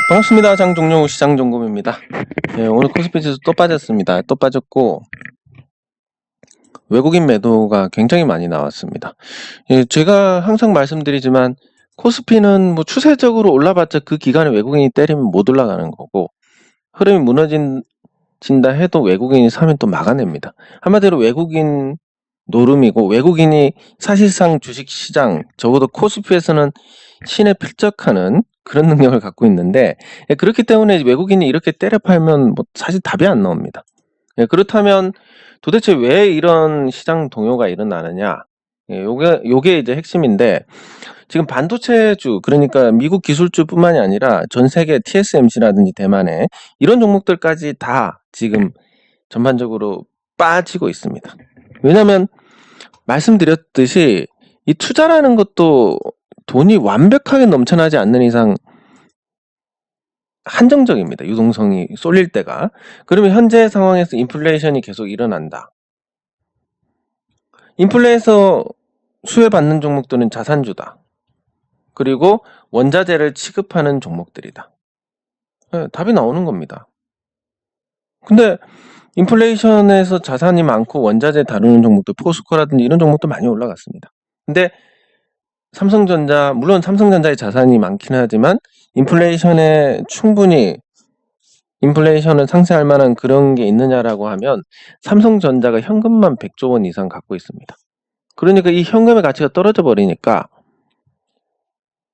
반갑습니다. 장종용 시장점검입니다. 예, 오늘 코스피 지수 또 빠졌습니다. 또 빠졌고 외국인 매도가 굉장히 많이 나왔습니다. 예, 제가 항상 말씀드리지만 코스피는 뭐 추세적으로 올라봤자 그 기간에 외국인이 때리면 못 올라가는 거고 흐름이 무너진다 해도 외국인이 사면 또 막아냅니다. 한마디로 외국인 노름이고 외국인이 사실상 주식시장 적어도 코스피에서는 신에 필적하는 그런 능력을 갖고 있는데 예, 그렇기 때문에 외국인이 이렇게 때려 팔면 뭐 사실 답이 안 나옵니다. 예, 그렇다면 도대체 왜 이런 시장 동요가 일어나느냐? 예, 요게 이제 핵심인데 지금 반도체주 그러니까 미국 기술주뿐만이 아니라 전 세계 TSMC라든지 대만의 이런 종목들까지 다 지금 전반적으로 빠지고 있습니다. 왜냐하면 말씀드렸듯이 이 투자라는 것도 돈이 완벽하게 넘쳐나지 않는 이상 한정적입니다. 유동성이 쏠릴 때가. 그러면 현재 상황에서 인플레이션이 계속 일어난다. 인플레에서 수혜받는 종목들은 자산주다. 그리고 원자재를 취급하는 종목들이다. 네, 답이 나오는 겁니다. 근데 인플레이션에서 자산이 많고 원자재 다루는 종목들, 포스코라든지 이런 종목도 많이 올라갔습니다. 근데 삼성전자, 물론 삼성전자의 자산이 많긴 하지만 인플레이션에 충분히 인플레이션을 상쇄할 만한 그런 게 있느냐라고 하면 삼성전자가 현금만 100조 원 이상 갖고 있습니다. 그러니까 이 현금의 가치가 떨어져 버리니까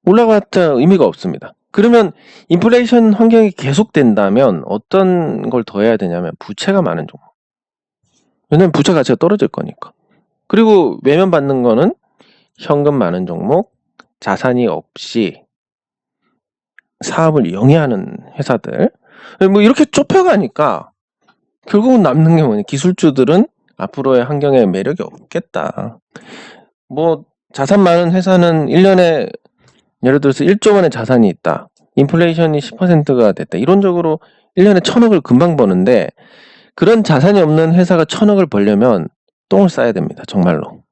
올라갔자 의미가 없습니다. 그러면 인플레이션 환경이 계속된다면 어떤 걸 더 해야 되냐면 부채가 많은 종목. 왜냐면 부채 가치가 떨어질 거니까. 그리고 외면받는 거는 현금 많은 종목, 자산이 없이 사업을 영위하는 회사들. 뭐 이렇게 좁혀가니까 결국은 남는 게 뭐냐. 기술주들은 앞으로의 환경에 매력이 없겠다. 뭐 자산 많은 회사는 1년에 예를 들어서 1조 원의 자산이 있다. 인플레이션이 10%가 됐다. 이론적으로 1년에 1000억을 금방 버는데 그런 자산이 없는 회사가 1000억을 벌려면 똥을 싸야 됩니다. 정말로.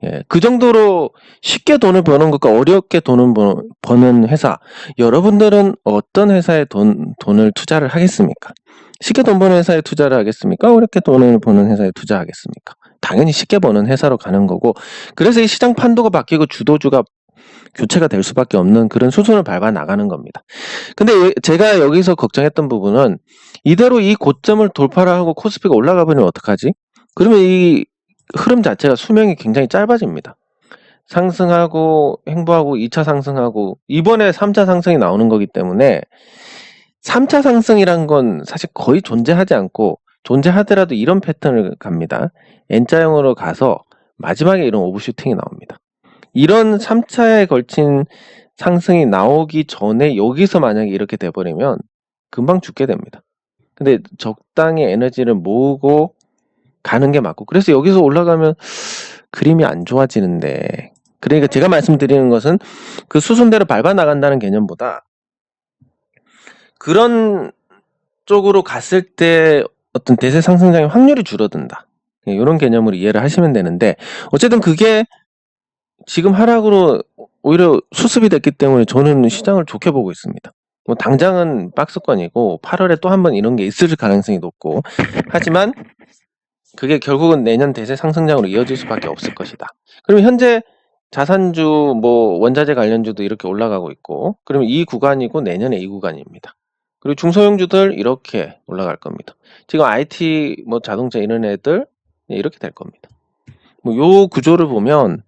예, 그 정도로 쉽게 돈을 버는 것과 어렵게 돈을 버는 회사. 여러분들은 어떤 회사에 돈을 투자를 하겠습니까? 쉽게 돈 버는 회사에 투자를 하겠습니까? 어렵게 돈을 버는 회사에 투자하겠습니까? 당연히 쉽게 버는 회사로 가는 거고 그래서 이 시장 판도가 바뀌고 주도주가 교체가 될 수밖에 없는 그런 수순을 밟아 나가는 겁니다. 근데 제가 여기서 걱정했던 부분은 이대로 이 고점을 돌파를 하고 코스피가 올라가 버리면 어떡하지? 그러면 이 흐름 자체가 수명이 굉장히 짧아집니다. 상승하고 횡보하고 2차 상승하고 이번에 3차 상승이 나오는 거기 때문에 3차 상승이란 건 사실 거의 존재하지 않고 존재하더라도 이런 패턴을 갑니다. N자형으로 가서 마지막에 이런 오버슈팅이 나옵니다. 이런 3차에 걸친 상승이 나오기 전에 여기서 만약에 이렇게 돼버리면 금방 죽게 됩니다. 근데 적당히 에너지를 모으고 가는 게 맞고 그래서 여기서 올라가면 그림이 안 좋아지는데 그러니까 제가 말씀드리는 것은 그 수순대로 밟아 나간다는 개념보다 그런 쪽으로 갔을 때 어떤 대세 상승장의 확률이 줄어든다. 이런 개념으로 이해를 하시면 되는데 어쨌든 그게 지금 하락으로 오히려 수습이 됐기 때문에 저는 시장을 좋게 보고 있습니다. 뭐 당장은 박스권이고 8월에 또 한 번 이런 게 있을 가능성이 높고 하지만 그게 결국은 내년 대세 상승장으로 이어질 수밖에 없을 것이다. 그럼 현재 자산주 뭐 원자재 관련주도 이렇게 올라가고 있고 그러면 이 구간이고 내년에 이 구간입니다. 그리고 중소형주들 이렇게 올라갈 겁니다. 지금 IT 뭐 자동차 이런 애들 이렇게 될 겁니다. 뭐 요 구조를 보면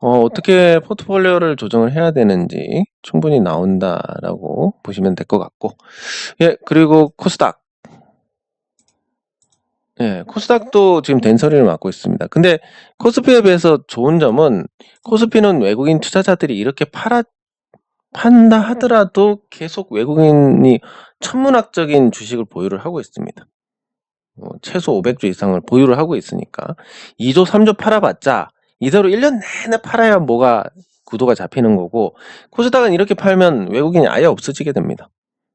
어떻게 포트폴리오를 조정을 해야 되는지 충분히 나온다라고 보시면 될 것 같고 예 그리고 코스닥 예, 코스닥도 지금 된소리를 맡고 있습니다. 근데 코스피에 비해서 좋은 점은 코스피는 외국인 투자자들이 이렇게 판다 하더라도 계속 외국인이 천문학적인 주식을 보유를 하고 있습니다. 최소 500주 이상을 보유를 하고 있으니까 2조 3조 팔아봤자 이대로 1년 내내 팔아야 뭐가 구도가 잡히는 거고 코스닥은 이렇게 팔면 외국인이 아예 없어지게 됩니다.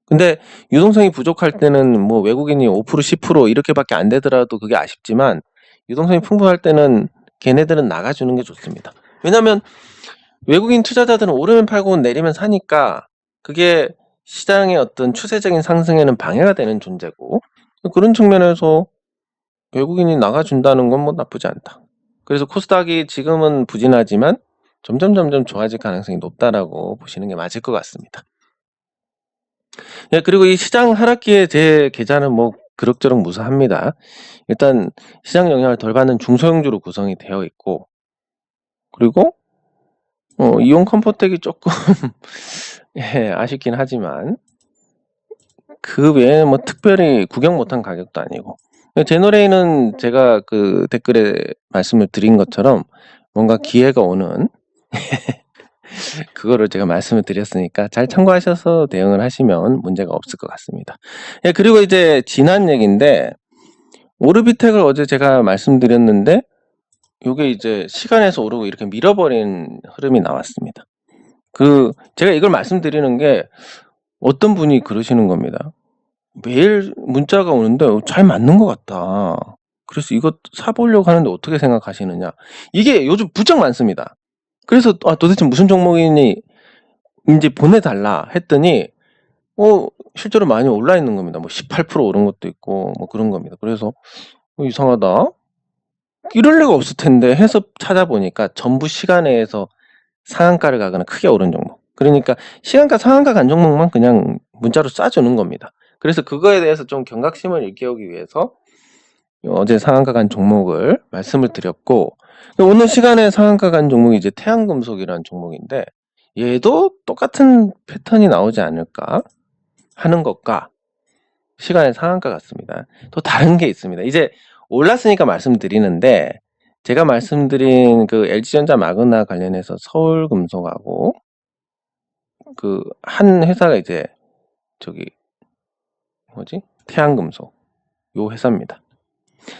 근데 유동성이 부족할 때는 뭐 외국인이 5% 10% 이렇게밖에 안 되더라도 그게 아쉽지만 유동성이 풍부할 때는 걔네들은 나가주는 게 좋습니다. 왜냐면 외국인 투자자들은 오르면 팔고 내리면 사니까 그게 시장의 어떤 추세적인 상승에는 방해가 되는 존재고, 그런 측면에서 외국인이 나가준다는 건 뭐 나쁘지 않다. 그래서 코스닥이 지금은 부진하지만 점점 좋아질 가능성이 높다라고 보시는 게 맞을 것 같습니다. 네, 그리고 이 시장 하락기에 제 계좌는 뭐 그럭저럭 무사합니다. 일단 시장 영향을 덜 받는 중소형주로 구성이 되어 있고, 그리고 이온 컴포텍이 조금 예, 아쉽긴 하지만 그 외에 뭐 특별히 구경 못한 가격도 아니고, 제너레이는 제가 그 댓글에 말씀을 드린 것처럼 뭔가 기회가 오는 그거를 제가 말씀을 드렸으니까 잘 참고하셔서 대응을 하시면 문제가 없을 것 같습니다. 예, 그리고 이제 지난 얘기인데, 오르비텍을 어제 제가 말씀드렸는데 요게 이제 시간에서 오르고 이렇게 밀어버린 흐름이 나왔습니다. 제가 이걸 말씀드리는 게 어떤 분이 그러시는 겁니다. 매일 문자가 오는데 잘 맞는 것 같다. 그래서 이거 사보려고 하는데 어떻게 생각하시느냐. 이게 요즘 부쩍 많습니다. 그래서 도대체 무슨 종목이니 이제 보내달라 했더니 실제로 많이 올라 있는 겁니다. 뭐 18% 오른 것도 있고 뭐 그런 겁니다. 그래서 이상하다. 이럴 리가 없을 텐데 해서 찾아보니까 전부 시간에서 상한가를 가거나 크게 오른 종목. 그러니까 시간가 상한가 간 종목만 그냥 문자로 쏴주는 겁니다. 그래서 그거에 대해서 좀 경각심을 일깨우기 위해서 어제 상한가 간 종목을 말씀을 드렸고, 오늘 시간에 상한가 간 종목이 이제 태양금속이라는 종목인데, 얘도 똑같은 패턴이 나오지 않을까 하는 것과 시간의 상한가 같습니다. 또 다른 게 있습니다. 이제 올랐으니까 말씀드리는데, 제가 말씀드린 그 LG전자 마그나 관련해서 서울금속하고 그 한 회사가 이제 태양금속 요 회사입니다.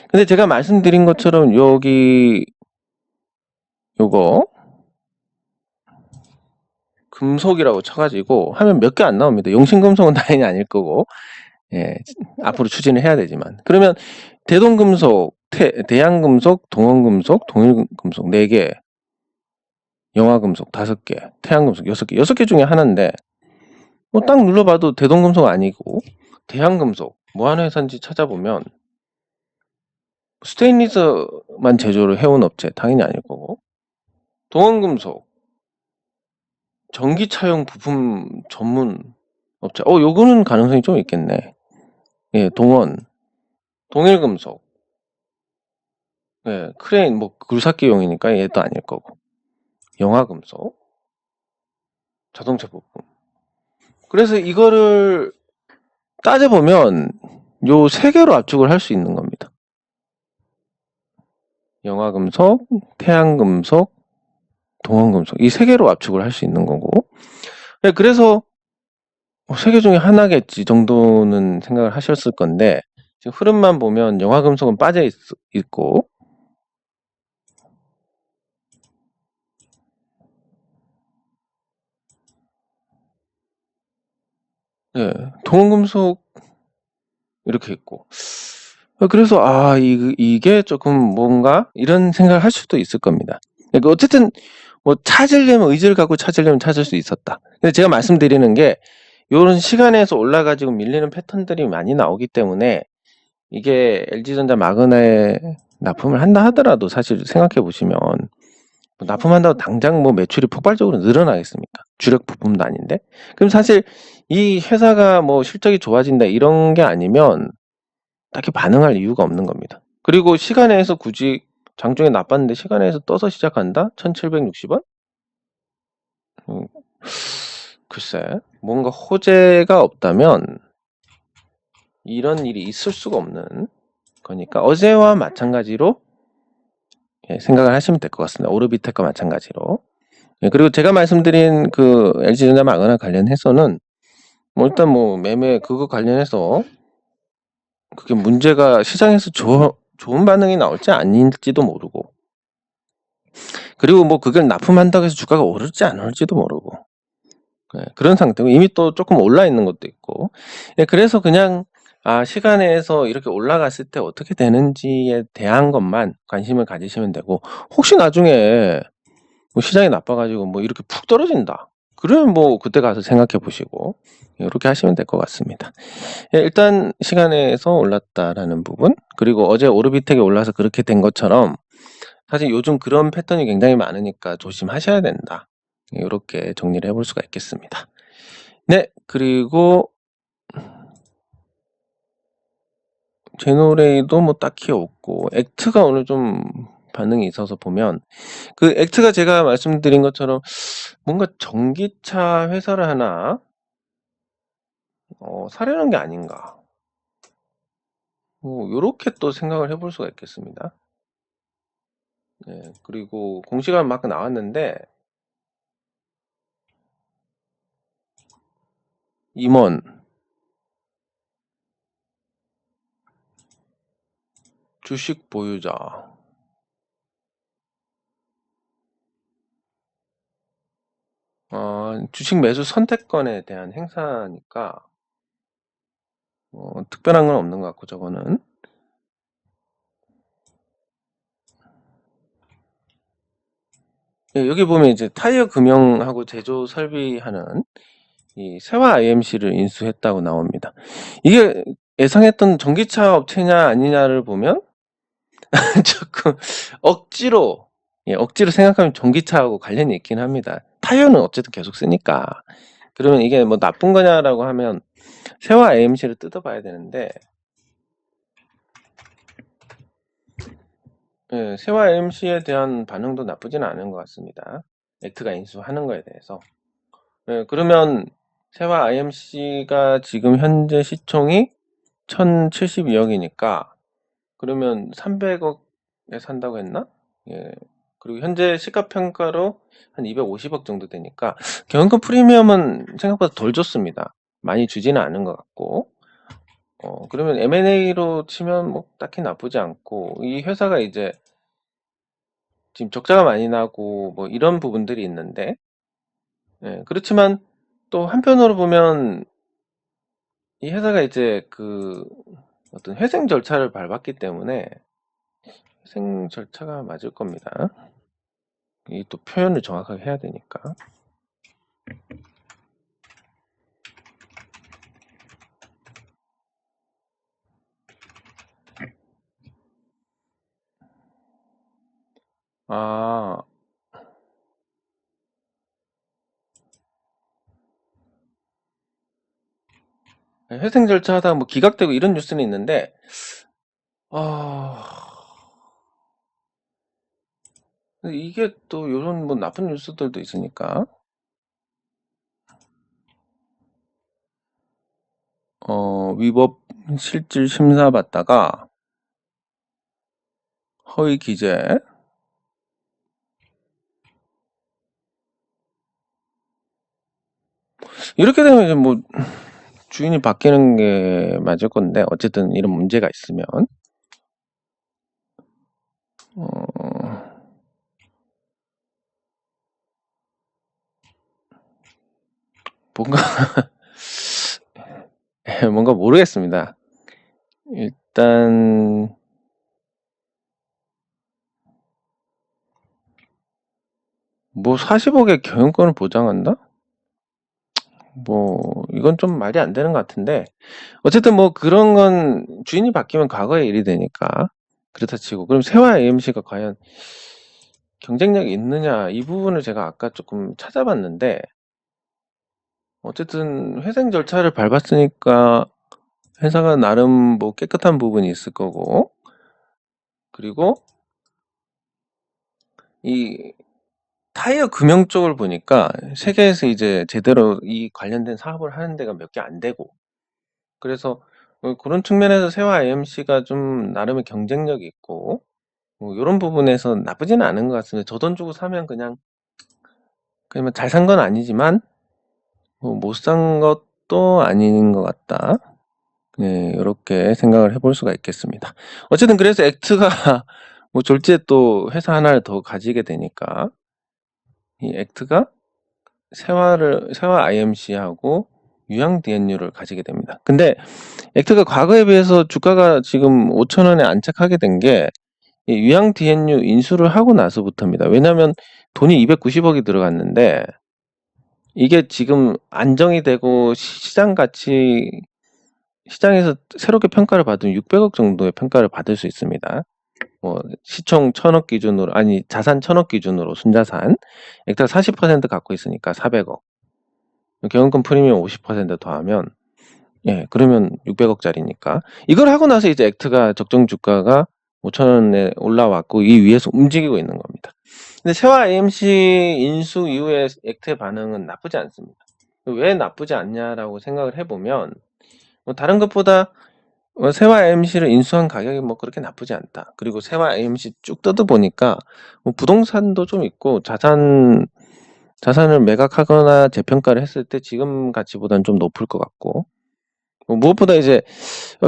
근데 제가 말씀드린 것처럼 여기 요거 금속이라고 쳐가지고 하면 몇 개 안 나옵니다. 용신금속은 당연히 아닐 거고, 예, 앞으로 추진을 해야 되지만, 그러면 대동금속, 대양금속, 동원금속, 동일금속 4개, 영화금속 5개, 태양금속 6개, 6개 중에 하나인데, 뭐 딱 눌러봐도 대동금속 아니고, 대양금속 뭐 하는 회사인지 찾아보면 스테인리스만 제조를 해온 업체 당연히 아닐 거고, 동원금속 전기차용 부품 전문 업체, 요거는 가능성이 좀 있겠네. 예, 동일금속, 예, 크레인 뭐 굴삭기용이니까 얘도 아닐 거고, 영화금속, 자동차 부품. 그래서 이거를 따져보면 요 3개로 압축을 할 수 있는 겁니다. 영화금속, 태양금속, 동원금속, 이 3개로 압축을 할 수 있는 거고, 예, 그래서 3개 중에 하나겠지 정도는 생각을 하셨을 건데, 지금 흐름만 보면 영화금속은 빠져 있고, 예, 동원금속 이렇게 있고, 그래서 이게 조금 뭔가 이런 생각을 할 수도 있을 겁니다. 그러니까 어쨌든 뭐 찾으려면 의지를 갖고 찾으려면 찾을 수 있었다. 근데 제가 말씀드리는 게 이런 시간에서 올라가지고 밀리는 패턴들이 많이 나오기 때문에, 이게 LG전자 마그나에 납품을 한다 하더라도 사실 생각해 보시면 납품한다고 당장 뭐 매출이 폭발적으로 늘어나겠습니까? 주력 부품도 아닌데. 그럼 사실 이 회사가 뭐 실적이 좋아진다 이런 게 아니면 딱히 반응할 이유가 없는 겁니다. 그리고 시간에서 굳이 장중에 나빴는데 시간에서 떠서 시작한다? 1760원? 글쎄, 뭔가 호재가 없다면 이런 일이 있을 수가 없는 거니까 어제와 마찬가지로 생각을 하시면 될 것 같습니다. 오르비텍과 마찬가지로. 그리고 제가 말씀드린 그 LG전자 마그나 관련해서는 뭐 일단 뭐 매매 그거 관련해서 그게 문제가 시장에서 좋은 반응이 나올지 아닐지도 모르고, 그리고 뭐 그걸 납품한다고 해서 주가가 오를지 안 오를지도 모르고, 그런 상태고 이미 또 조금 올라 있는 것도 있고, 그래서 그냥 시간에서 이렇게 올라갔을 때 어떻게 되는지에 대한 것만 관심을 가지시면 되고, 혹시 나중에 뭐 시장이 나빠가지고 뭐 이렇게 푹 떨어진다 그러면 뭐 그때 가서 생각해 보시고 이렇게 하시면 될 것 같습니다. 예, 일단 시간에서 올랐다라는 부분, 그리고 어제 오르비텍이 올라서 그렇게 된 것처럼 사실 요즘 그런 패턴이 굉장히 많으니까 조심하셔야 된다. 이렇게 정리를 해볼 수가 있겠습니다. 네, 그리고 제노레이도 뭐 딱히 없고, 액트가 오늘 좀 반응이 있어서 보면, 그 액트가 제가 말씀드린 것처럼 뭔가 전기차 회사를 하나 사려는 게 아닌가, 뭐 요렇게 또 생각을 해볼 수가 있겠습니다. 네, 그리고 공시가 막 나왔는데 임원 주식 보유자, 주식 매수 선택권에 대한 행사니까 특별한 건 없는 것 같고, 저거는 예, 여기 보면 이제 타이어 금형하고 제조 설비하는 이 세화 IMC를 인수했다고 나옵니다. 이게 예상했던 전기차 업체냐 아니냐를 보면 조금 억지로, 억지로 생각하면 전기차하고 관련이 있긴 합니다. 타이어는 어쨌든 계속 쓰니까. 그러면 이게 뭐 나쁜 거냐라고 하면 세화 AMC를 뜯어봐야 되는데, 예, 세화 AMC에 대한 반응도 나쁘진 않은 것 같습니다. 액트가 인수하는 거에 대해서. 예, 그러면 세화 IMC가 지금 현재 시총이 1072억이니까 그러면 300억에 산다고 했나? 예. 그리고 현재 시가평가로 한 250억 정도 되니까 경영권 프리미엄은 생각보다 덜 줬습니다. 많이 주지는 않은 것 같고, 그러면 M&A로 치면 뭐 딱히 나쁘지 않고, 이 회사가 이제 지금 적자가 많이 나고 뭐 이런 부분들이 있는데, 예, 그렇지만 또 한편으로 보면 이 회사가 이제 그 어떤 회생 절차를 밟았기 때문에, 회생 절차가 맞을 겁니다. 이 또 표현을 정확하게 해야 되니까. 아, 회생 절차 하다가 뭐 기각되고 이런 뉴스는 있는데, 근데 이게 또 요런 뭐 나쁜 뉴스들도 있으니까, 위법 실질 심사 받다가 허위 기재, 이렇게 되면 이제 뭐 주인이 바뀌는 게 맞을 건데, 어쨌든 이런 문제가 있으면, 뭔가, 뭔가 모르겠습니다. 일단, 뭐 40억의 경영권을 보장한다? 뭐 이건 좀 말이 안 되는 것 같은데, 어쨌든 뭐 그런 건 주인이 바뀌면 과거의 일이 되니까 그렇다 치고, 그럼 세화 AMC가 과연 경쟁력이 있느냐, 이 부분을 제가 아까 조금 찾아봤는데, 어쨌든 회생 절차를 밟았으니까 회사가 나름 뭐 깨끗한 부분이 있을 거고, 그리고 이 타이어 금형 쪽을 보니까 세계에서 이제 제대로 이 관련된 사업을 하는 데가 몇 개 안 되고, 그래서 그런 측면에서 세화 AMC가 좀 나름의 경쟁력이 있고, 뭐 이런 부분에서 나쁘지는 않은 것 같습니다. 저 돈 주고 사면 그냥 잘 산 건 아니지만 못 산 것도 아닌 것 같다. 네, 이렇게 생각을 해볼 수가 있겠습니다. 어쨌든 그래서 액트가 뭐 졸지에 또 회사 하나를 더 가지게 되니까 이 액트가 세화 IMC하고 유양 DNU를 가지게 됩니다. 근데 액트가 과거에 비해서 주가가 지금 5,000원에 안착하게 된 게 유양 DNU 인수를 하고 나서부터입니다. 왜냐하면 돈이 290억이 들어갔는데 이게 지금 안정이 되고 시장에서 새롭게 평가를 받으면 600억 정도의 평가를 받을 수 있습니다. 시총 1000억 기준으로, 아니, 자산 1000억 기준으로 순자산. 액타 40% 갖고 있으니까 400억. 경영권 프리미엄 50% 더하면, 예, 그러면 600억짜리니까. 이걸 하고 나서 이제 액트가 적정 주가가 5,000원에 올라왔고, 이 위에서 움직이고 있는 겁니다. 근데 세화 AMC 인수 이후에 액트의 반응은 나쁘지 않습니다. 왜 나쁘지 않냐라고 생각을 해보면, 다른 것보다 세화 AMC를 인수한 가격이 그렇게 나쁘지 않다. 그리고 세화 AMC 쭉 뜯어보니까 부동산도 좀 있고 자산을 매각하거나 재평가를 했을 때 지금 가치보다는 좀 높을 것 같고, 무엇보다 이제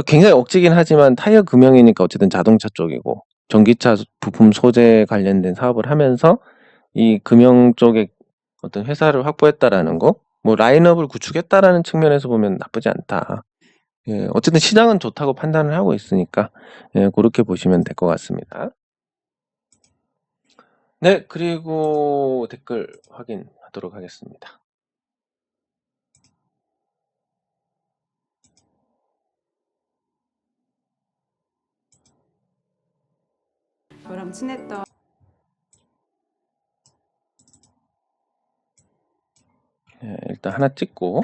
굉장히 억지긴 하지만 타이어 금형이니까 어쨌든 자동차 쪽이고 전기차 부품 소재 관련된 사업을 하면서 이 금형 쪽에 어떤 회사를 확보했다라는 거, 라인업을 구축했다라는 측면에서 보면 나쁘지 않다. 예, 어쨌든 시장은 좋다고 판단을 하고 있으니까, 예, 그렇게 보시면 될 것 같습니다. 네, 그리고 댓글 확인하도록 하겠습니다. 저랑 친했던 예, 일단 하나 찍고,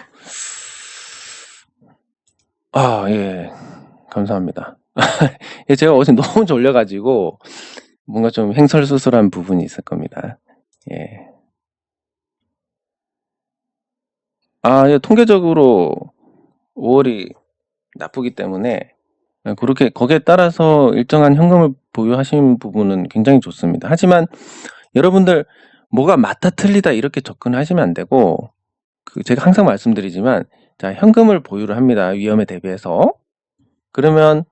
예, 감사합니다. 예, 제가 어제 너무 졸려가지고 뭔가 좀 횡설수설한 부분이 있을 겁니다. 예. 예, 통계적으로 5월이 나쁘기 때문에 그렇게 거기에 따라서 일정한 현금을 보유하신 부분은 굉장히 좋습니다. 하지만 여러분들 뭐가 맞다 틀리다 이렇게 접근하시면 안 되고, 제가 항상 말씀드리지만, 자, 현금을 보유를 합니다. 위험에 대비해서. 그러면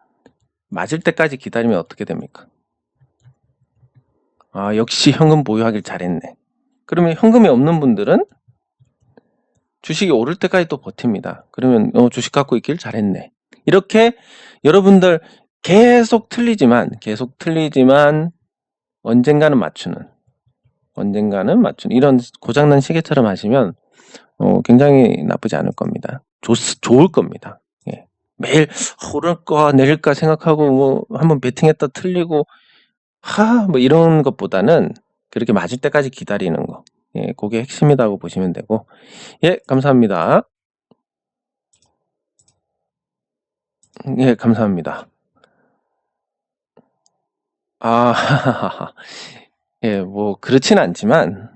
맞을 때까지 기다리면 어떻게 됩니까? 역시 현금 보유하길 잘했네. 그러면 현금이 없는 분들은 주식이 오를 때까지 또 버팁니다. 그러면 주식 갖고 있길 잘했네. 이렇게 여러분들 계속 틀리지만 언젠가는 맞추는 이런 고장난 시계처럼 하시면 굉장히 나쁘지 않을 겁니다. 좋을 겁니다. 예. 매일 오를까 내릴까 생각하고 한번 베팅했다 틀리고 이런 것보다는 그렇게 맞을 때까지 기다리는 거, 예, 그게 핵심이라고 보시면 되고, 예, 감사합니다. 예, 감사합니다. 예, 그렇진 않지만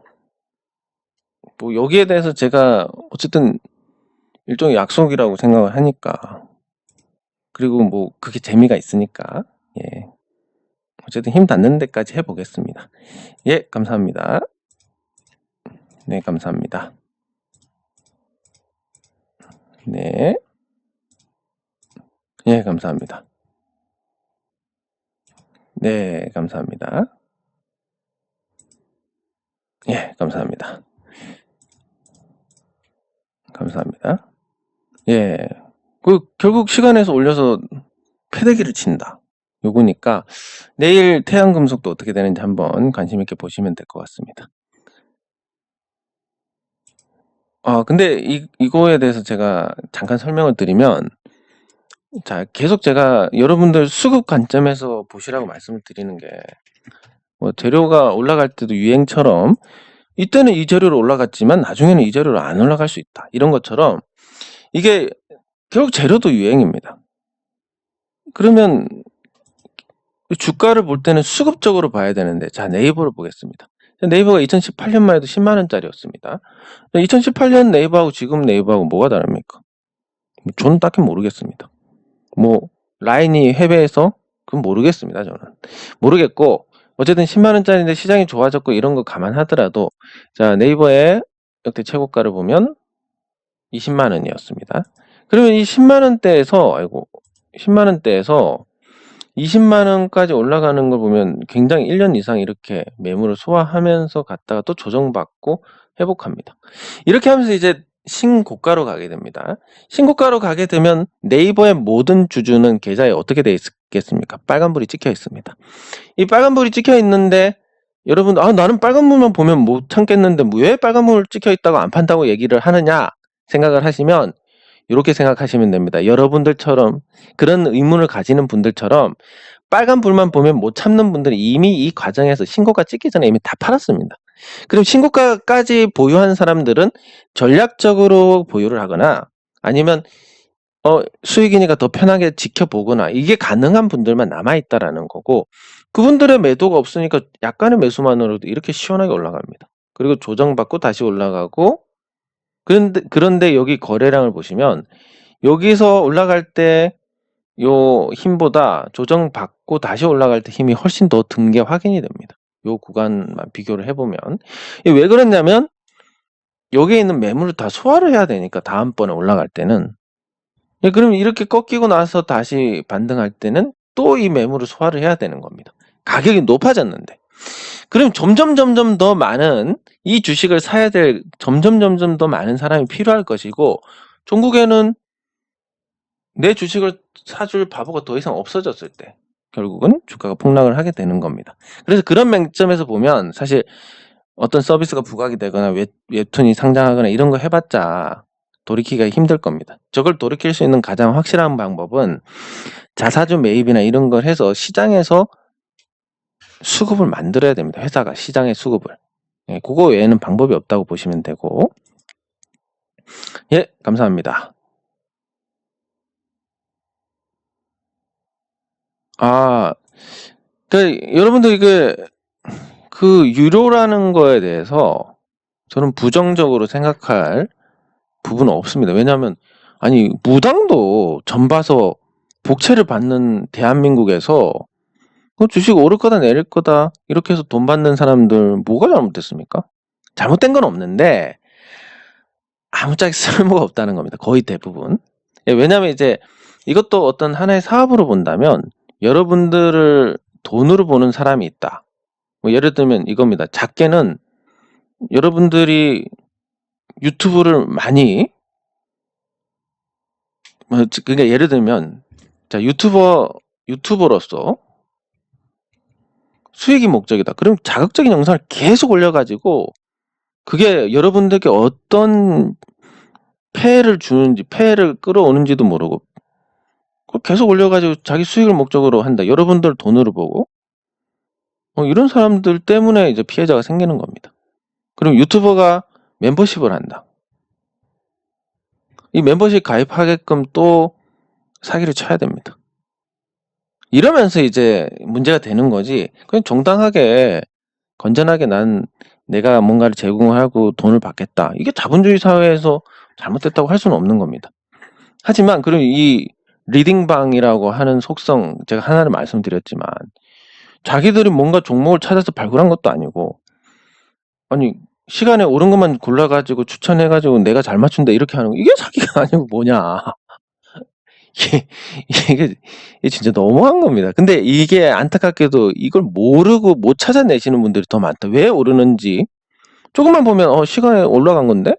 여기에 대해서 제가 어쨌든 일종의 약속이라고 생각을 하니까, 그리고 그게 재미가 있으니까, 예, 어쨌든 힘 닿는 데까지 해보겠습니다. 예, 감사합니다. 네, 감사합니다. 네. 예, 감사합니다. 네, 감사합니다. 예, 감사합니다. 감사합니다. 예. 결국 시간에서 올려서 패대기를 친다. 요거니까 내일 태양금속도 어떻게 되는지 한번 관심 있게 보시면 될 것 같습니다. 근데 이거에 대해서 제가 잠깐 설명을 드리면, 자, 계속 제가 여러분들 수급 관점에서 보시라고 말씀을 드리는 게, 재료가 올라갈 때도 유행처럼 이때는 이 재료로 올라갔지만 나중에는 이 재료로 안 올라갈 수 있다. 이런 것처럼 이게 결국 재료도 유행입니다. 그러면 주가를 볼 때는 수급적으로 봐야 되는데, 자, 네이버를 보겠습니다. 네이버가 2018년만 해도 10만 원짜리였습니다. 2018년 네이버하고 지금 네이버하고 뭐가 다릅니까? 저는 딱히 모르겠습니다. 라인이 해외에서 그건 모르겠습니다. 저는 모르겠고, 어쨌든 10만 원짜리인데 시장이 좋아졌고 이런 거 감안하더라도, 자, 네이버의 역대 최고가를 보면 20만 원이었습니다. 그러면 이 10만 원대에서 20만 원까지 올라가는 걸 보면 굉장히 1년 이상 이렇게 매물을 소화하면서 갔다가 또 조정받고 회복합니다. 이렇게 하면서 이제 신고가로 가게 됩니다. 신고가로 가게 되면 네이버의 모든 주주는 계좌에 어떻게 되어 있겠습니까? 빨간불이 찍혀 있습니다. 이 빨간불이 찍혀 있는데 여러분, 나는 빨간불만 보면 못 참겠는데 왜 빨간불 찍혀 있다고 안 판다고 얘기를 하느냐 생각을 하시면 이렇게 생각하시면 됩니다. 여러분들처럼 그런 의문을 가지는 분들처럼 빨간불만 보면 못 참는 분들은 이미 이 과정에서 신고가 찍기 전에 이미 다 팔았습니다. 그리고 신고가까지 보유한 사람들은 전략적으로 보유를 하거나 아니면 수익이니까 더 편하게 지켜보거나 이게 가능한 분들만 남아있다라는 거고, 그분들의 매도가 없으니까 약간의 매수만으로도 이렇게 시원하게 올라갑니다. 그리고 조정받고 다시 올라가고, 그런데 여기 거래량을 보시면 여기서 올라갈 때 요 힘보다 조정받고 다시 올라갈 때 힘이 훨씬 더 든 게 확인이 됩니다. 요 구간만 비교를 해보면. 이게 왜 그랬냐면 여기에 있는 매물을 다 소화를 해야 되니까 다음번에 올라갈 때는. 그럼 이렇게 꺾이고 나서 다시 반등할 때는 또 이 매물을 소화를 해야 되는 겁니다. 가격이 높아졌는데. 그럼 점점 더 많은 이 주식을 사야 될 점점 더 많은 사람이 필요할 것이고, 종국에는 내 주식을 사줄 바보가 더 이상 없어졌을 때 결국은 주가가 폭락을 하게 되는 겁니다. 그래서 그런 맹점에서 보면 사실 어떤 서비스가 부각이 되거나 웹툰이 상장하거나 이런 거 해봤자 돌이키기가 힘들 겁니다. 저걸 돌이킬 수 있는 가장 확실한 방법은 자사주 매입이나 이런 걸 해서 시장에서 수급을 만들어야 됩니다. 회사가 시장의 수급을. 그거 외에는 방법이 없다고 보시면 되고. 예, 감사합니다. 여러분들 이게 그 유료라는 거에 대해서 저는 부정적으로 생각할 부분은 없습니다. 왜냐하면 아니 무당도 전 봐서 복채를 받는 대한민국에서 주식 오를 거다 내릴 거다 이렇게 해서 돈 받는 사람들 뭐가 잘못됐습니까? 잘못된 건 없는데 아무짝에 쓸모가 없다는 겁니다. 거의 대부분. 왜냐하면 이제 이것도 어떤 하나의 사업으로 본다면 여러분들을 돈으로 보는 사람이 있다. 예를 들면 이겁니다. 작게는 여러분들이 유튜브를 많이 그러니까 예를 들면 자 유튜버로서 수익이 목적이다. 그럼 자극적인 영상을 계속 올려가지고 그게 여러분들께 어떤 폐해를 끌어오는지도 모르고 그걸 계속 올려가지고 자기 수익을 목적으로 한다. 여러분들 돈으로 보고 이런 사람들 때문에 이제 피해자가 생기는 겁니다. 그럼 유튜버가 멤버십을 한다. 이 멤버십 가입하게끔 또 사기를 쳐야 됩니다. 이러면서 이제 문제가 되는 거지. 그냥 정당하게 건전하게 내가 뭔가를 제공하고 돈을 받겠다. 이게 자본주의 사회에서 잘못됐다고 할 수는 없는 겁니다. 하지만 그럼 이 리딩방이라고 하는 속성 제가 하나를 말씀드렸지만 자기들이 뭔가 종목을 찾아서 발굴한 것도 아니고 아니 시간에 옳은 것만 골라가지고 추천해가지고 내가 잘 맞춘다 이렇게 하는 거 이게 사기가 아니고 뭐냐. 이게 진짜 너무한 겁니다. 근데 이게 안타깝게도 이걸 모르고 못 찾아내시는 분들이 더 많다. 왜 오르는지 조금만 보면 시간에 올라간 건데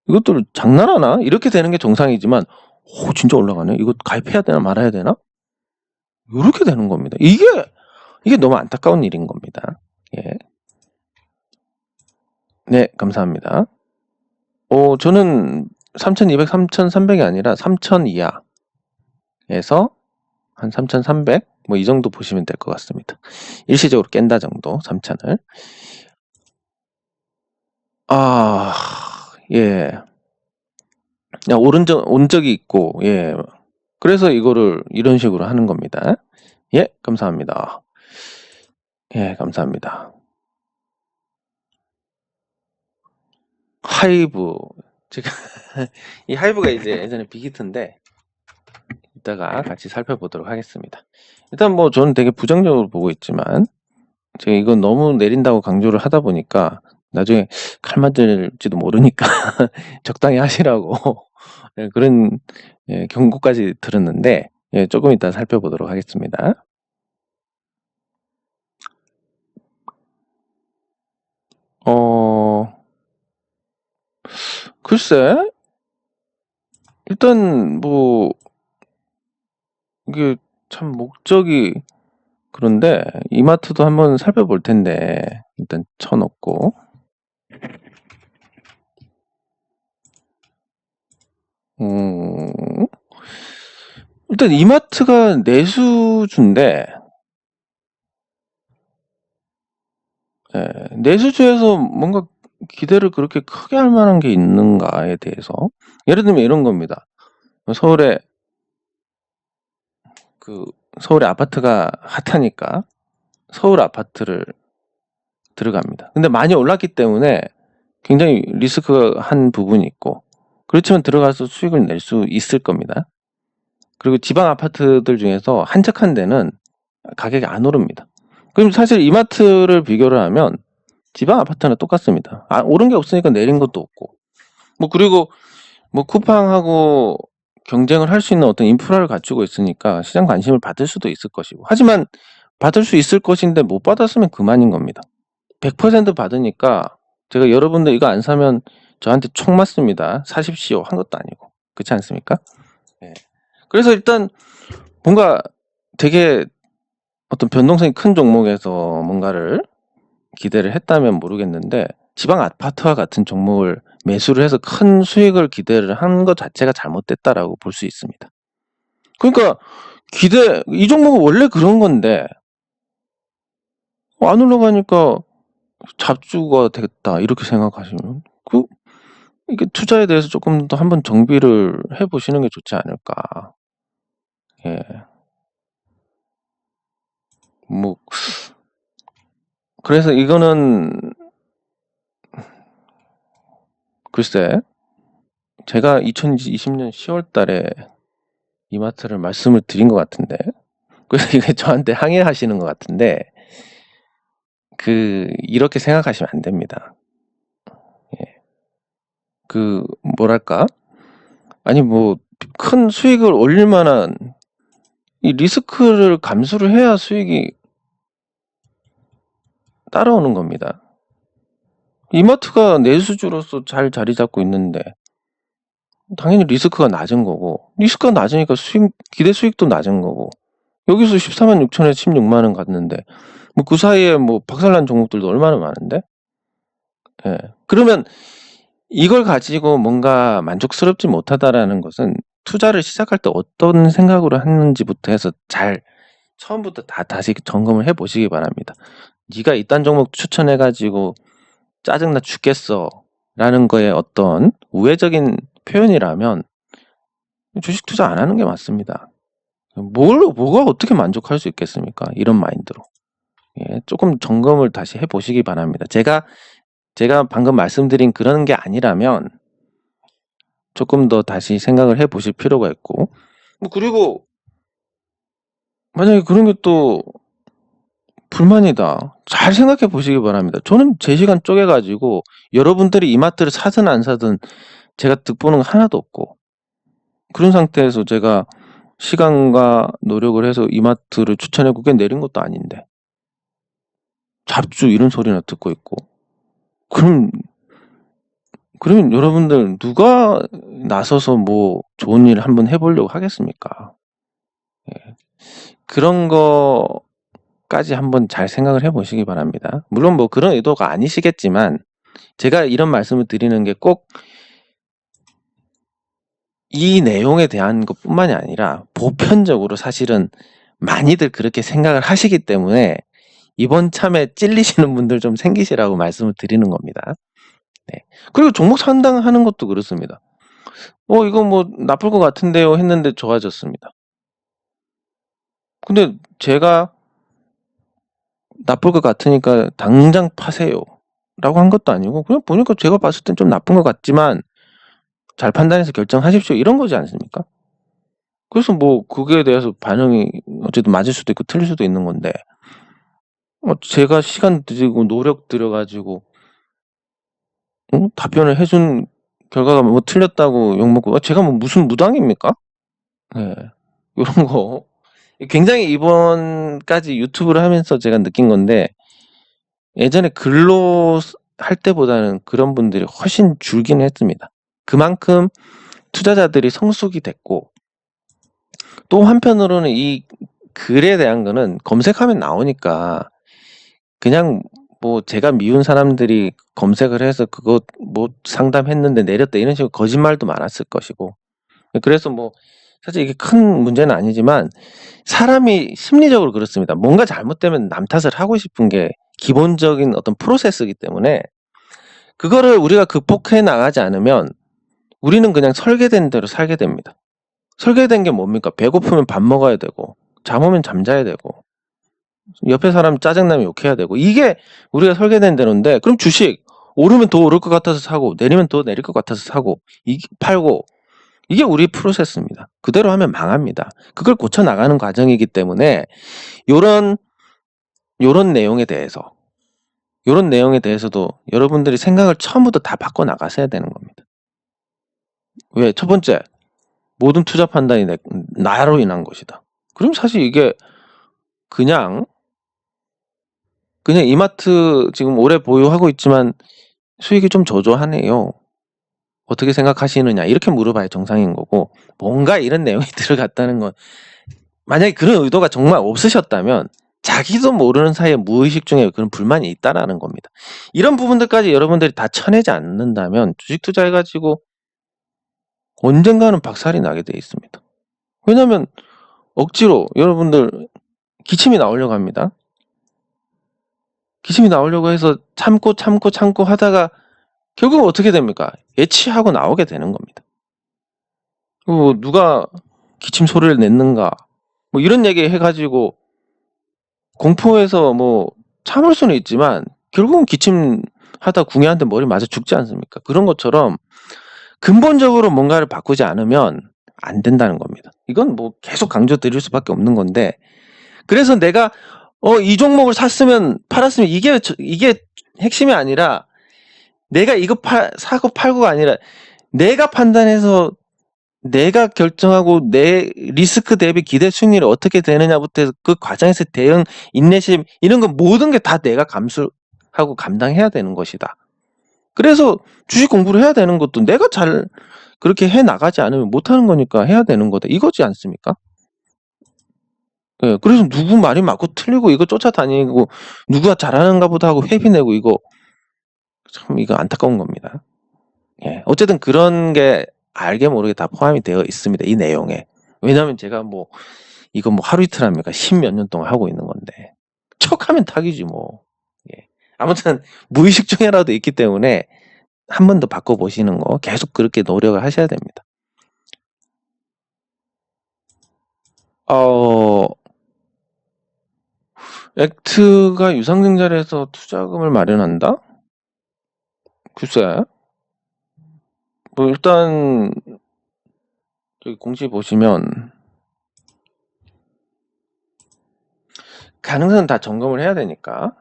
이것도 장난하나? 이렇게 되는 게 정상이지만 진짜 올라가네. 이거 가입해야 되나 말아야 되나? 이렇게 되는 겁니다. 이게 너무 안타까운 일인 겁니다. 예. 네, 감사합니다. 저는 3,200, 3,300이 아니라 3,000 이하에서 한 3,300, 뭐 이 정도 보시면 될 것 같습니다. 일시적으로 깬다 정도, 3,000을. 예. 온 적이 있고, 예. 그래서 이거를 이런 식으로 하는 겁니다. 예, 감사합니다. 예, 감사합니다. 하이브. 제가, 이 하이브가 이제 예전에 빅히트인데, 이따가 같이 살펴보도록 하겠습니다. 일단 뭐 저는 되게 부정적으로 보고 있지만, 제가 이건 너무 내린다고 강조를 하다 보니까, 나중에 칼 맞을지도 모르니까, 적당히 하시라고, 예, 그런 경고까지 들었는데, 예, 조금 이따 살펴보도록 하겠습니다. 글쎄, 일단 뭐 이게 참 목적이 그런데 이마트도 한번 살펴볼 텐데 일단 쳐놓고 일단 이마트가 내수주인데 내수주에서 뭔가 기대를 그렇게 크게 할 만한 게 있는가에 대해서 예를 들면 이런 겁니다. 서울에 서울의 아파트가 핫하니까 서울 아파트를 들어갑니다. 근데 많이 올랐기 때문에 굉장히 리스크한 부분이 있고 그렇지만 들어가서 수익을 낼 수 있을 겁니다. 그리고 지방 아파트들 중에서 한적한 데는 가격이 안 오릅니다. 그럼 사실 이마트를 비교를 하면 지방 아파트는 똑같습니다. 오른 게 없으니까 내린 것도 없고 그리고 쿠팡하고 경쟁을 할 수 있는 어떤 인프라를 갖추고 있으니까 시장 관심을 받을 수도 있을 것이고 하지만 받을 수 있을 것인데 못 받았으면 그만인 겁니다. 100% 받으니까 제가 여러분들 이거 안 사면 저한테 총 맞습니다. 사십시오 한 것도 아니고 그렇지 않습니까? 그래서 일단 뭔가 되게 어떤 변동성이 큰 종목에서 뭔가를 기대를 했다면 모르겠는데 지방 아파트와 같은 종목을 매수를 해서 큰 수익을 기대를 한 것 자체가 잘못됐다라고 볼 수 있습니다. 그러니까 이 종목은 원래 그런 건데 안 올라가니까 잡주가 되겠다 이렇게 생각하시면 이게 투자에 대해서 조금 더 한번 정비를 해보시는 게 좋지 않을까. 예. 그래서 이거는 글쎄 제가 2020년 10월 달에 이마트를 말씀을 드린 것 같은데 그래서 이게 저한테 항의하시는 것 같은데 이렇게 생각하시면 안 됩니다. 예. 뭐랄까 아니 큰 수익을 올릴 만한 이 리스크를 감수를 해야 수익이 따라오는 겁니다. 이마트가 내수주로서 잘 자리 잡고 있는데 당연히 리스크가 낮은 거고 리스크가 낮으니까 기대 수익도 낮은 거고 여기서 14만 6천에 16만 원 갔는데 그 사이에 박살난 종목들도 얼마나 많은데 그러면 이걸 가지고 뭔가 만족스럽지 못하다라는 것은 투자를 시작할 때 어떤 생각으로 했는지부터 해서 처음부터 다시 점검을 해보시기 바랍니다. 네가 이딴 종목 추천해가지고 짜증나 죽겠어 라는 거에 어떤 우회적인 표현이라면 주식 투자 안 하는 게 맞습니다. 뭐가 어떻게 만족할 수 있겠습니까? 이런 마인드로. 조금 점검을 다시 해보시기 바랍니다. 제가 방금 말씀드린 그런 게 아니라면 조금 더 다시 생각을 해보실 필요가 있고 그리고 만약에 그런 게 또 불만이다. 잘 생각해 보시기 바랍니다. 저는 제 시간 쪼개가지고 여러분들이 이마트를 사든 안 사든 제가 득보는 거 하나도 없고 그런 상태에서 제가 시간과 노력을 해서 이마트를 추천하고 그게 내린 것도 아닌데 잡주 이런 소리나 듣고 있고 그러면 여러분들 누가 나서서 좋은 일을 한번 해보려고 하겠습니까? 그런 거까지 한번 잘 생각을 해보시기 바랍니다. 물론 그런 의도가 아니시겠지만 제가 이런 말씀을 드리는 게 꼭 이 내용에 대한 것뿐만이 아니라 보편적으로 사실은 많이들 그렇게 생각을 하시기 때문에 이번 참에 찔리시는 분들 좀 생기시라고 말씀을 드리는 겁니다. 그리고 종목 상담하는 것도 그렇습니다. 이거 나쁠 것 같은데요 했는데 좋아졌습니다. 근데 제가 나쁠 것 같으니까 당장 파세요 라고 한 것도 아니고 그냥 보니까 제가 봤을 땐 좀 나쁜 것 같지만 잘 판단해서 결정하십시오 이런 거지 않습니까? 그래서 그거에 대해서 반영이 어쨌든 맞을 수도 있고 틀릴 수도 있는 건데 제가 시간 들이고 노력 들여가지고 답변을 해준 결과가 틀렸다고 욕먹고 제가 무슨 무당입니까? 이런 거 굉장히 이번까지 유튜브를 하면서 제가 느낀 건데 예전에 글로 할 때보다는 그런 분들이 훨씬 줄긴 했습니다. 그만큼 투자자들이 성숙이 됐고 또 한편으로는 이 글에 대한 거는 검색하면 나오니까 그냥 뭐 제가 미운 사람들이 검색을 해서 그거 뭐 상담했는데 내렸다 이런 식으로 거짓말도 많았을 것이고 그래서 뭐 사실 이게 큰 문제는 아니지만 사람이 심리적으로 그렇습니다. 뭔가 잘못되면 남 탓을 하고 싶은 게 기본적인 어떤 프로세스이기 때문에 그거를 우리가 극복해 나가지 않으면 우리는 그냥 설계된 대로 살게 됩니다. 설계된 게 뭡니까? 배고프면 밥 먹어야 되고 잠오면 잠자야 되고 옆에 사람 짜증나면 욕해야 되고 이게 우리가 설계된 대로인데 그럼 주식 오르면 더 오를 것 같아서 사고 내리면 더 내릴 것 같아서 사고 팔고 이게 우리 프로세스입니다. 그대로 하면 망합니다. 그걸 고쳐 나가는 과정이기 때문에 요런 내용에 대해서도 여러분들이 생각을 처음부터 다 바꿔 나가셔야 되는 겁니다. 왜? 첫 번째, 모든 투자 판단이 나로 인한 것이다. 그럼 사실 이게 그냥 이마트 지금 오래 보유하고 있지만 수익이 좀 저조하네요. 어떻게 생각하시느냐 이렇게 물어봐야 정상인 거고 뭔가 이런 내용이 들어갔다는 건 만약에 그런 의도가 정말 없으셨다면 자기도 모르는 사이에 무의식 중에 그런 불만이 있다라는 겁니다. 이런 부분들까지 여러분들이 다 쳐내지 않는다면 주식 투자해가지고 언젠가는 박살이 나게 돼 있습니다. 왜냐하면 억지로 여러분들 기침이 나오려고 합니다. 기침이 나오려고 해서 참고 하다가 결국 어떻게 됩니까? 예치하고 나오게 되는 겁니다. 누가 기침 소리를 냈는가 뭐 이런 얘기 해가지고 공포해서 뭐 참을 수는 있지만 결국은 기침하다 궁예한테 머리 맞아 죽지 않습니까? 그런 것처럼 근본적으로 뭔가를 바꾸지 않으면 안 된다는 겁니다. 이건 뭐 계속 강조드릴 수밖에 없는 건데 그래서 내가 이 종목을 샀으면 팔았으면 이게 핵심이 아니라 내가 이거 사고 팔고가 아니라 내가 판단해서 내가 결정하고 내 리스크 대비 기대 수익률이 어떻게 되느냐부터 해서 그 과정에서 대응, 인내심 이런 거 모든 게 다 내가 감수하고 감당해야 되는 것이다. 그래서 주식 공부를 해야 되는 것도 내가 잘 그렇게 해 나가지 않으면 못하는 거니까 해야 되는 거다. 이거지 않습니까? 예, 그래서 누구 말이 맞고 틀리고 이거 쫓아다니고 누가 잘하는가 보다 하고 회비 내고 이거 참 이거 안타까운 겁니다. 예, 어쨌든 그런 게 알게 모르게 다 포함이 되어 있습니다. 이 내용에. 왜냐하면 제가 뭐 이거 뭐 하루 이틀 합니까? 10몇 년 동안 하고 있는 건데 척하면 탁이지 뭐. 예. 아무튼 무의식 중에라도 있기 때문에 한 번 더 바꿔보시는 거 계속 그렇게 노력을 하셔야 됩니다. 액트가 유상증자를 해서 투자금을 마련한다? 글쎄. 뭐 일단 여기 공지 보시면 가능성은 다 점검을 해야 되니까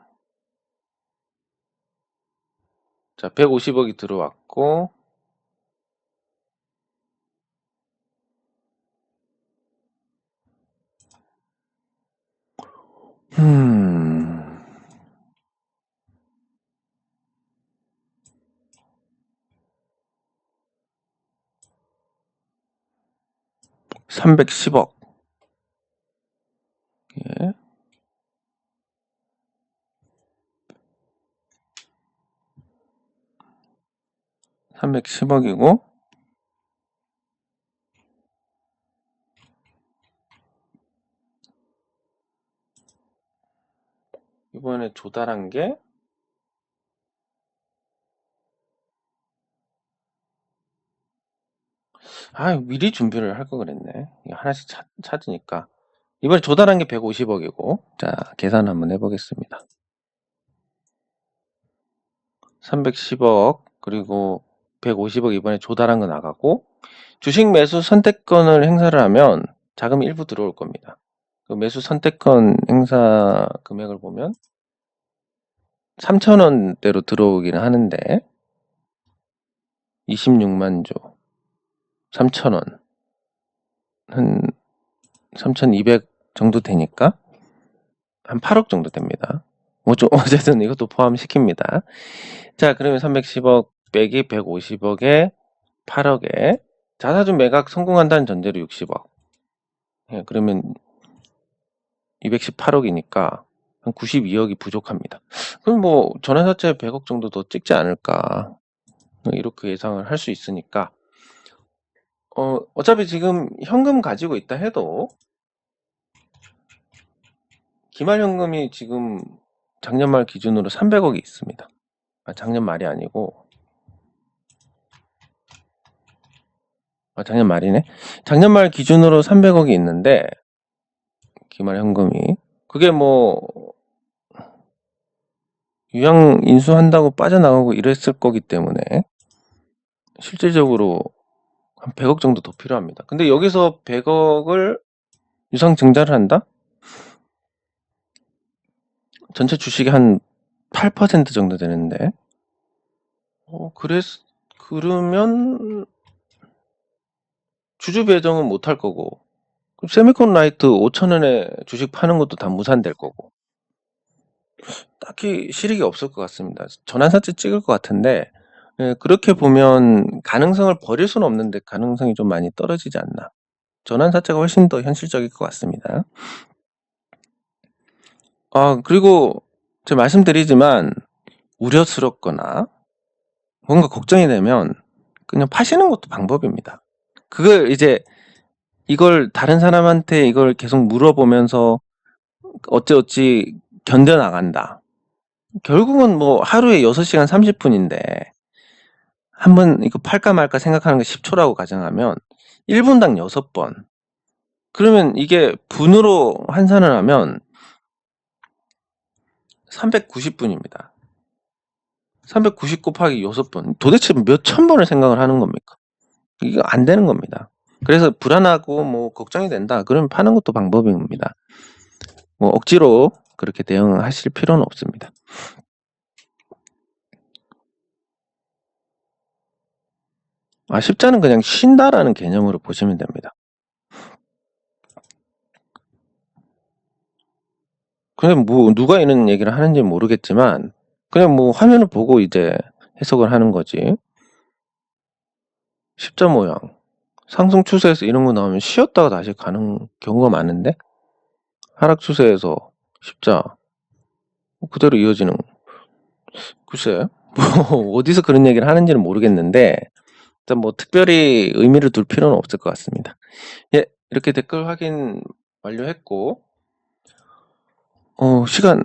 자 150억이 들어왔고 음... 310억. 예. (310억이고) 이번에 조달한 게 미리 준비를 할 걸 그랬네. 이거 하나씩 찾으니까 이번에 조달한 게 150억이고 자 계산 한번 해보겠습니다. 310억 그리고 150억 이번에 조달한 거 나가고 주식 매수 선택권을 행사를 하면 자금이 일부 들어올 겁니다. 그 매수 선택권 행사 금액을 보면 3,000원대로 들어오기는 하는데 26만 조 3,000원 한 3,200 정도 되니까 한 8억 정도 됩니다. 뭐 좀 어쨌든 이것도 포함시킵니다. 자 그러면 310억 빼기 150억에 8억에 자사주 매각 성공한다는 전제로 60억. 예, 그러면 218억이니까 한 92억이 부족합니다. 그럼 뭐 전환사채 100억 정도 더 찍지 않을까 이렇게 예상을 할 수 있으니까 어차피 지금 현금 가지고 있다 해도 기말 현금이 지금 작년 말 기준으로 300억이 있습니다. 작년 말이 아니고 작년 말이네. 작년 말 기준으로 300억이 있는데 기말 현금이 그게 뭐 유양 인수한다고 빠져나가고 이랬을 거기 때문에 실질적으로 한 100억 정도 더 필요합니다. 근데 여기서 100억을 유상 증자를 한다? 전체 주식이 한 8% 정도 되는데 그러면 주주 배정은 못 할 거고 그럼 세미콘 라이트 5,000원에 주식 파는 것도 다 무산될 거고 딱히 실익이 없을 것 같습니다. 전환사채 찍을 것 같은데 그렇게 보면 가능성을 버릴 수는 없는데 가능성이 좀 많이 떨어지지 않나. 전환사채가 훨씬 더 현실적일 것 같습니다. 그리고 제가 말씀드리지만 우려스럽거나 뭔가 걱정이 되면 그냥 파시는 것도 방법입니다. 그걸 이걸 다른 사람한테 이걸 계속 물어보면서 어찌어찌 견뎌나간다. 결국은 뭐 하루에 6시간 30분인데 한번 이거 팔까 말까 생각하는 게 10초라고 가정하면 1분당 6번. 그러면 이게 분으로 환산을 하면 390분입니다. 390 곱하기 6번. 도대체 몇 천 번을 생각을 하는 겁니까? 이거 안 되는 겁니다. 그래서 불안하고 뭐 걱정이 된다. 그러면 파는 것도 방법입니다. 뭐 억지로 그렇게 대응하실 필요는 없습니다. 십자는 그냥 쉰다라는 개념으로 보시면 됩니다. 그냥 뭐 누가 이런 얘기를 하는지 모르겠지만 그냥 뭐 화면을 보고 이제 해석을 하는 거지. 십자 모양 상승 추세에서 이런 거 나오면 쉬었다가 다시 가는 경우가 많은데 하락 추세에서 십자 그대로 이어지는 글쎄 뭐 어디서 그런 얘기를 하는지는 모르겠는데 일단 뭐 특별히 의미를 둘 필요는 없을 것 같습니다. 예, 이렇게 댓글 확인 완료했고 시간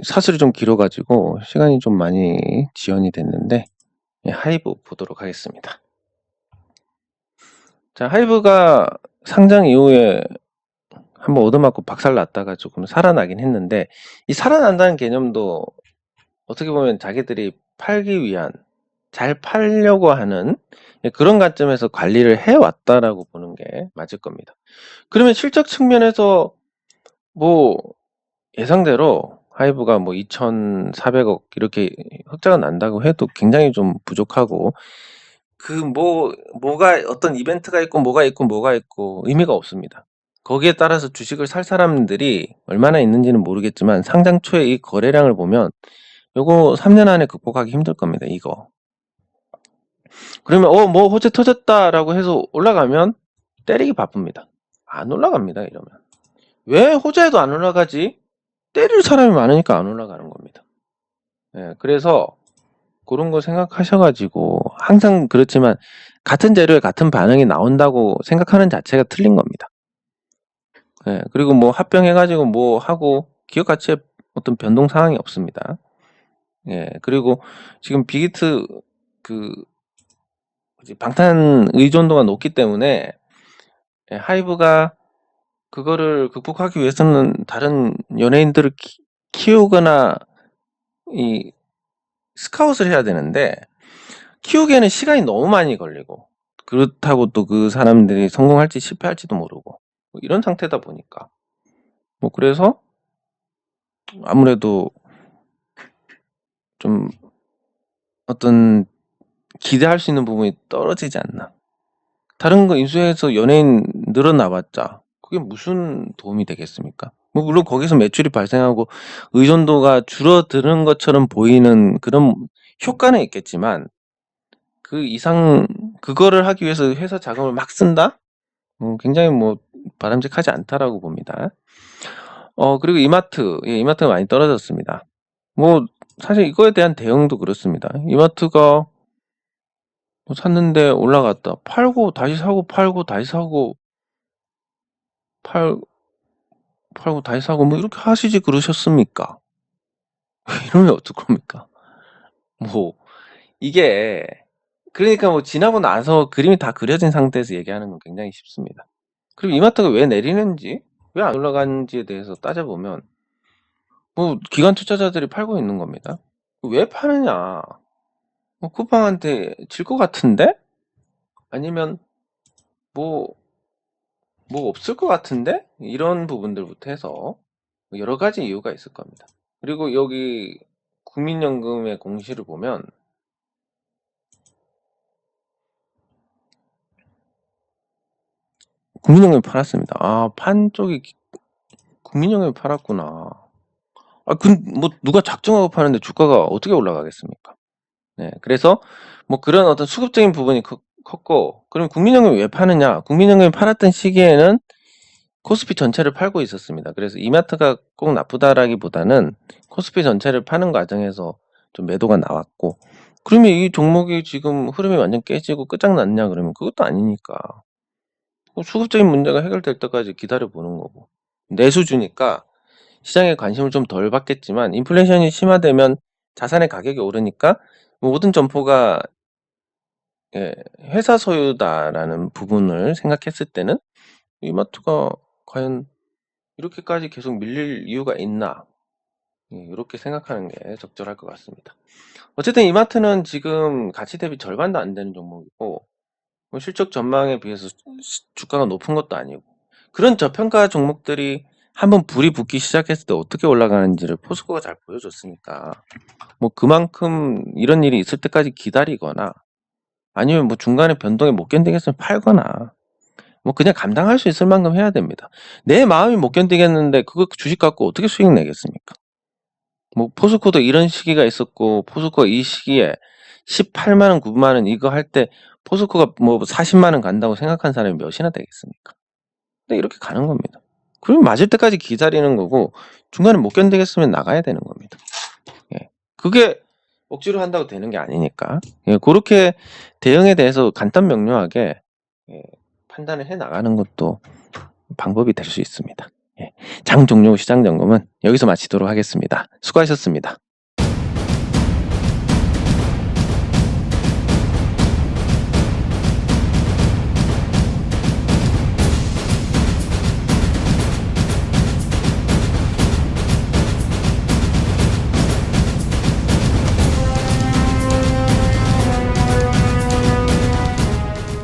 사슬이 좀 길어가지고 시간이 좀 많이 지연이 됐는데 하이브 보도록 하겠습니다. 자, 하이브가 상장 이후에 한번 얻어맞고 박살났다가 조금 살아나긴 했는데 이 살아난다는 개념도 어떻게 보면 자기들이 팔기 위한 잘 팔려고 하는 그런 관점에서 관리를 해왔다라고 보는 게 맞을 겁니다. 그러면 실적 측면에서 뭐 예상대로 하이브가 뭐 2,400억 이렇게 흑자가 난다고 해도 굉장히 좀 부족하고 뭐가 어떤 이벤트가 있고 뭐가 있고 의미가 없습니다. 거기에 따라서 주식을 살 사람들이 얼마나 있는지는 모르겠지만 상장 초에 이 거래량을 보면 요거 3년 안에 극복하기 힘들 겁니다. 이거. 그러면 뭐 호재 터졌다라고 해서 올라가면 때리기 바쁩니다. 안 올라갑니다. 이러면. 왜 호재도 안 올라가지? 때릴 사람이 많으니까 안 올라가는 겁니다. 그래서 그런 거 생각하셔가지고 항상 그렇지만 같은 재료에 같은 반응이 나온다고 생각하는 자체가 틀린 겁니다. 그리고 뭐 합병해가지고 뭐 하고 기업 가치에 어떤 변동 상황이 없습니다. 그리고 지금 빅히트 방탄 의존도가 높기 때문에 하이브가 그거를 극복하기 위해서는 다른 연예인들을 키우거나 이 스카웃을 해야 되는데 키우기에는 시간이 너무 많이 걸리고 그렇다고 또 그 사람들이 성공할지 실패할지도 모르고 뭐 이런 상태다 보니까 뭐 그래서 아무래도 좀 어떤 기대할 수 있는 부분이 떨어지지 않나. 다른 거 인수해서 연예인 늘어나봤자 그게 무슨 도움이 되겠습니까? 뭐 물론 거기서 매출이 발생하고 의존도가 줄어드는 것처럼 보이는 그런 효과는 있겠지만 그 이상 그거를 하기 위해서 회사 자금을 막 쓴다? 굉장히 뭐 바람직하지 않다라고 봅니다. 그리고 이마트, 예, 이마트가 많이 떨어졌습니다. 뭐 사실 이거에 대한 대응도 그렇습니다. 이마트가 뭐 샀는데 올라갔다. 팔고 다시 사고 팔고 다시 사고 팔고 다시 사고 뭐 이렇게 하시지 그러셨습니까? 이러면 어떡합니까? 뭐 이게 그러니까 뭐 지나고 나서 그림이 다 그려진 상태에서 얘기하는 건 굉장히 쉽습니다. 그리고 이마트가 왜 내리는지 왜 안 올라가는지에 대해서 따져보면 뭐 기관 투자자들이 팔고 있는 겁니다. 왜 파느냐? 뭐 쿠팡한테 질 것 같은데? 아니면 뭐 없을 것 같은데? 이런 부분들부터 해서 여러 가지 이유가 있을 겁니다. 그리고 여기 국민연금의 공시를 보면 국민연금이 팔았습니다. 아, 판 쪽이 국민연금이 팔았구나. 뭐 누가 작정하고 파는데 주가가 어떻게 올라가겠습니까? 네, 그래서 뭐 그런 어떤 수급적인 부분이 컸고, 그럼 국민연금이 왜 파느냐? 국민연금이 팔았던 시기에는 코스피 전체를 팔고 있었습니다. 그래서 이마트가 꼭 나쁘다라기보다는 코스피 전체를 파는 과정에서 좀 매도가 나왔고, 그러면 이 종목이 지금 흐름이 완전 깨지고 끝장났냐 그러면 그것도 아니니까 수급적인 문제가 해결될 때까지 기다려보는 거고, 내수주니까 시장에 관심을 좀 덜 받겠지만 인플레이션이 심화되면 자산의 가격이 오르니까 모든 점포가 회사 소유다라는 부분을 생각했을 때는 이마트가 과연 이렇게까지 계속 밀릴 이유가 있나, 이렇게 생각하는 게 적절할 것 같습니다. 어쨌든 이마트는 지금 가치 대비 절반도 안 되는 종목이고 뭐 실적 전망에 비해서 주가가 높은 것도 아니고, 그런 저평가 종목들이 한번 불이 붙기 시작했을 때 어떻게 올라가는지를 포스코가 잘 보여줬으니까 뭐 그만큼 이런 일이 있을 때까지 기다리거나 아니면 뭐 중간에 변동에 못 견디겠으면 팔거나 뭐 그냥 감당할 수 있을 만큼 해야 됩니다. 내 마음이 못 견디겠는데 그거 주식 갖고 어떻게 수익 내겠습니까? 뭐 포스코도 이런 시기가 있었고 포스코가 이 시기에 18만 원, 9만 원 이거 할 때 포스코가 뭐 40만 원 간다고 생각한 사람이 몇이나 되겠습니까? 근데 이렇게 가는 겁니다. 그러면 맞을 때까지 기다리는 거고 중간에 못 견디겠으면 나가야 되는 겁니다. 예. 그게 억지로 한다고 되는 게 아니니까. 예, 그렇게 대응에 대해서 간단 명료하게 판단을 해 나가는 것도 방법이 될 수 있습니다. 예. 장 종료 시장 점검은 여기서 마치도록 하겠습니다. 수고하셨습니다.